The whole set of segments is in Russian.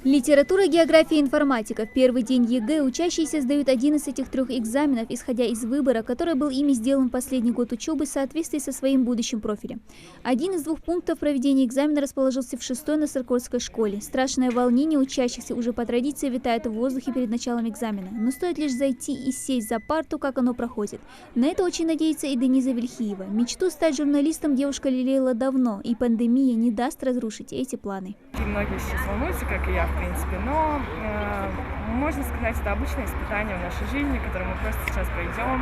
Литература, география и информатика. В первый день ЕГЭ учащиеся сдают один из этих трех экзаменов, исходя из выбора, который был ими сделан в последний год учебы в соответствии со своим будущим профилем. Один из двух пунктов проведения экзамена расположился в 6-й Насыркольской школе. Страшное волнение учащихся уже по традиции витает в воздухе перед началом экзамена. Но стоит лишь зайти и сесть за парту, как оно проходит. На это очень надеется и Дениза Вильхиева. Мечту стать журналистом девушка лелеяла давно, и пандемия не даст разрушить эти планы. Многие сейчас волнуются, как и я, в принципе, но можно сказать, это обычное испытание в нашей жизни, которое мы просто сейчас пройдем,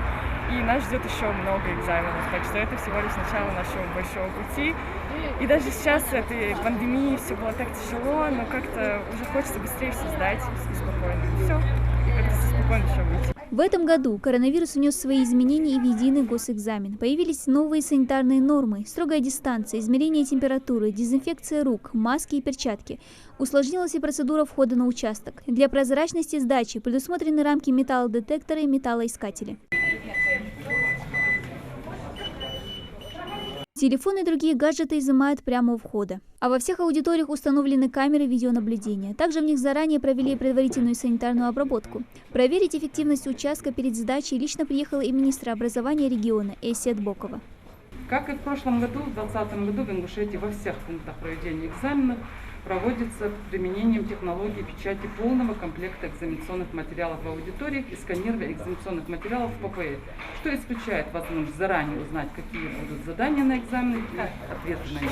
и нас ждет еще много экзаменов, так что это всего лишь начало нашего большого пути. И даже сейчас с этой пандемией все было так тяжело, но как-то уже хочется быстрее все сдать и спокойно. Все, и как-то спокойно еще выйти. В этом году коронавирус внес свои изменения и в единый госэкзамен. Появились новые санитарные нормы, строгая дистанция, измерение температуры, дезинфекция рук, маски и перчатки. Усложнилась и процедура входа на участок. Для прозрачности сдачи предусмотрены рамки металлодетектора и металлоискатели. Телефоны и другие гаджеты изымают прямо у входа. А во всех аудиториях установлены камеры видеонаблюдения. Также в них заранее провели предварительную санитарную обработку. Проверить эффективность участка перед сдачей лично приехала и министр образования региона Эсет Бокова. Как и в прошлом году, в 2020 году в Ингушетии во всех пунктах проведения экзаменов проводится применением технологии печати полного комплекта экзаменационных материалов в аудиториях и сканирования экзаменационных материалов в ППЭ, что исключает возможность заранее узнать, какие будут задания на экзамене и ответы на них.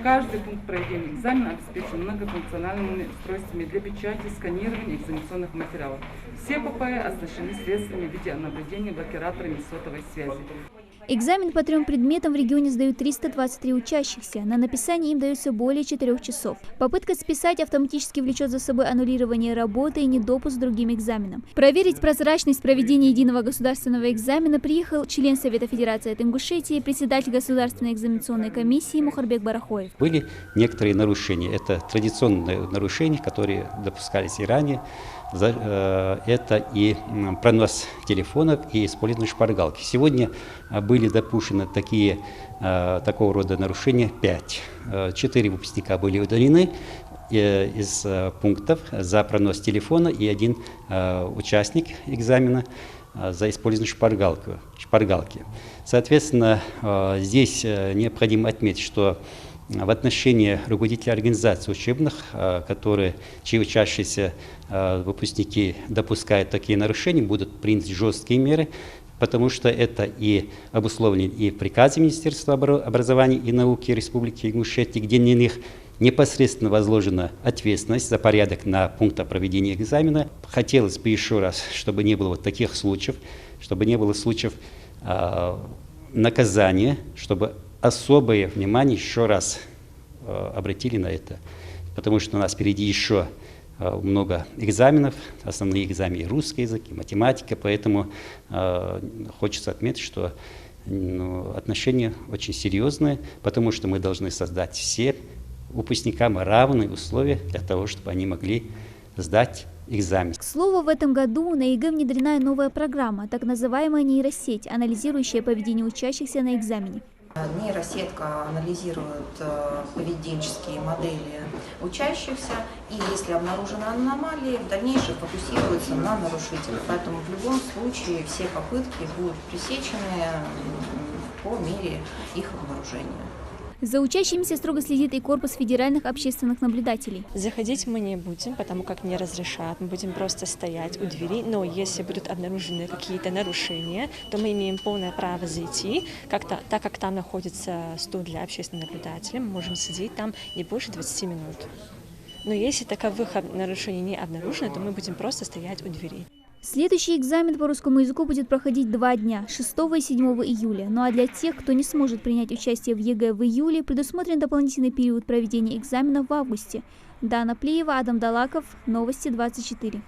Каждый пункт проведения экзамена обеспечен многофункциональными устройствами для печати и сканирования экзаменационных материалов. Все ППЭ оснащены средствами видеонаблюдения блокираторами сотовой связи. Экзамен по 3 предметам в регионе сдают 323 учащихся. На написание им дается более 4 часов. Попытка списать автоматически влечет за собой аннулирование работы и недопуск к другим экзаменам. Проверить прозрачность проведения единого государственного экзамена приехал член Совета Федерации от Ингушетии, председатель Государственной экзаменационной комиссии Мухарбек Барахоев. Были некоторые нарушения. Это традиционные нарушения, которые допускались и ранее. Это и пронос телефонов, и использование шпаргалки. Сегодня были допущены такого рода нарушения 5. 4 выпускника были удалены из пунктов за пронос телефона, и 1 участник экзамена за использование шпаргалки. Соответственно, здесь необходимо отметить, что в отношении руководителей организаций учебных, чьи учащиеся выпускники допускают такие нарушения, будут приняты жесткие меры, потому что это и обусловлено и в приказе Министерства образования и науки Республики Ингушетия, где на них непосредственно возложена ответственность за порядок на пунктах проведения экзамена. Хотелось бы еще раз, чтобы не было вот таких случаев, чтобы не было случаев наказания, чтобы особое внимание еще раз обратили на это, потому что у нас впереди еще много экзаменов, основные экзамены русский язык, и математика, поэтому хочется отметить, что отношения очень серьезные, потому что мы должны создать всем выпускникам равные условия для того, чтобы они могли сдать экзамен. К слову, в этом году на ЕГЭ внедрена новая программа, так называемая нейросеть, анализирующая поведение учащихся на экзамене. Нейросетка анализирует поведенческие модели учащихся, и если обнаружены аномалии, в дальнейшем фокусируется на нарушителях. Поэтому в любом случае все попытки будут пресечены по мере их обнаружения. За учащимися строго следит и корпус федеральных общественных наблюдателей. Заходить мы не будем, потому как не разрешают. Мы будем просто стоять у двери. Но если будут обнаружены какие-то нарушения, то мы имеем полное право зайти. Так как там находится стул для общественных наблюдателей, мы можем сидеть там не больше 20 минут. Но если таковых нарушений не обнаружено, то мы будем просто стоять у двери. Следующий экзамен по русскому языку будет проходить 2 дня, 6 и 7 июля. Ну а для тех, кто не сможет принять участие в ЕГЭ в июле, предусмотрен дополнительный период проведения экзамена в августе. Дана Плиева, Адам Далаков, Новости 24.